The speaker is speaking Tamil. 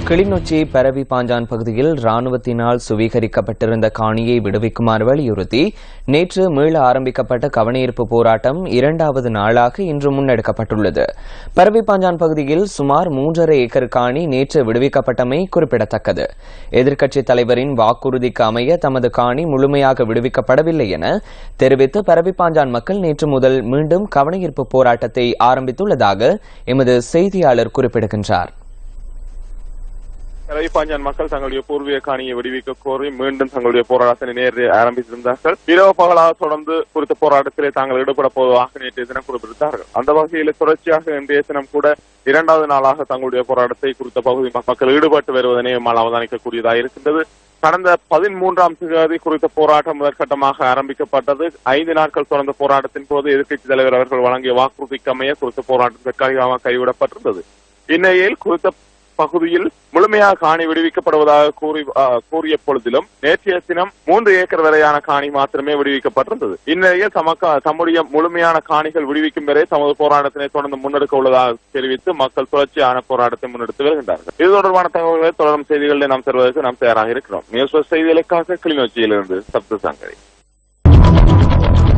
கிளிநொச்சி பரவி பாஞ்சான் பகுதியில் ராணுவத்தினால் சுவீகரிக்கப்பட்டிருந்த காணியை விடுவிக்குமாறு வலியுறுத்தி நேற்று மீள ஆரம்பிக்கப்பட்ட கவனஈர்ப்பு போராட்டம் இரண்டாவது நாளாக இன்று முன்னெடுக்கப்பட்டுள்ளது. பரவி பாஞ்சான் பகுதியில் சுமார் 3.5 ஏக்கர் காணி நேற்று விடுவிக்கப்பட்டமை குறிப்பிடத்தக்கது. எதிர்க்கட்சித் தலைவரின் வாக்குறுதிக்கு அமைய தமது காணி முழுமையாக விடுவிக்கப்படவில்லை என தெரிவித்து பரவி பாஞ்சான் மக்கள் நேற்று முதல் மீண்டும் கவனஈர்ப்பு போராட்டத்தை ஆரம்பித்துள்ளதாக எமது செய்தியாளர் குறிப்பிடுகின்றார். பரவிப்பாஞ்சான் மக்கள் தங்களுடைய பூர்வீக காணியை விடுவிக்க கோரி மீண்டும் தங்களுடைய போராட்டத்தை நேற்று ஆரம்பித்திருந்தார்கள். இரவு பகலாக தொடர்ந்து குறித்த போராட்டத்திலே தாங்கள் ஈடுபட போவதாக நேற்றைய தினம் குறிப்பிட்டார்கள். அந்த வகையில் தொடர்ச்சியாக இன்றைய தினம் கூட இரண்டாவது நாளாக தங்களுடைய போராட்டத்தை குறித்த பகுதி மக்கள் ஈடுபட்டு வருவதனை நம்மால் அவதானிக்கக்கூடியதாக இருக்கின்றது. கடந்த 13ஆம் தேதி குறித்த போராட்டம் முதற்கட்டமாக ஆரம்பிக்கப்பட்டது. 5 நாட்கள் தொடர்ந்த போராட்டத்தின் போது எதிர்க்கட்சித் தலைவர் அவர்கள் வழங்கிய வாக்குறுதிக்கு அமைய குறித்த போராட்டம் தற்காலிகமாக கைவிடப்பட்டிருந்தது. இந்நிலையில் குறித்த பகுதியில் முழுமையாக காணி விடுவிக்கப்படுவதாக கூறிய பொழுதிலும் நேற்றைய தினம் 3 ஏக்கர் வரையான காணி மாத்திரமே விடுவிக்கப்பட்டிருந்தது. இந்நிலையில் தம்முடைய முழுமையான காணிகள் விடுவிக்கும் வரை தமது போராட்டத்தினை தொடர்ந்து முன்னெடுக்க உள்ளதாக தெரிவித்து மக்கள் தொடர்ச்சியான போராட்டத்தை முன்னெடுத்து வருகின்றார்கள். இது தொடர்பான தகவல்களை தொடரும் செய்திகளில் நாம் தருவதற்கு நாம் தயாராக இருக்கிறோம். நியூஸ் செய்திகளுக்காக கிளிநொச்சியிலிருந்து சப்த சங்கரி.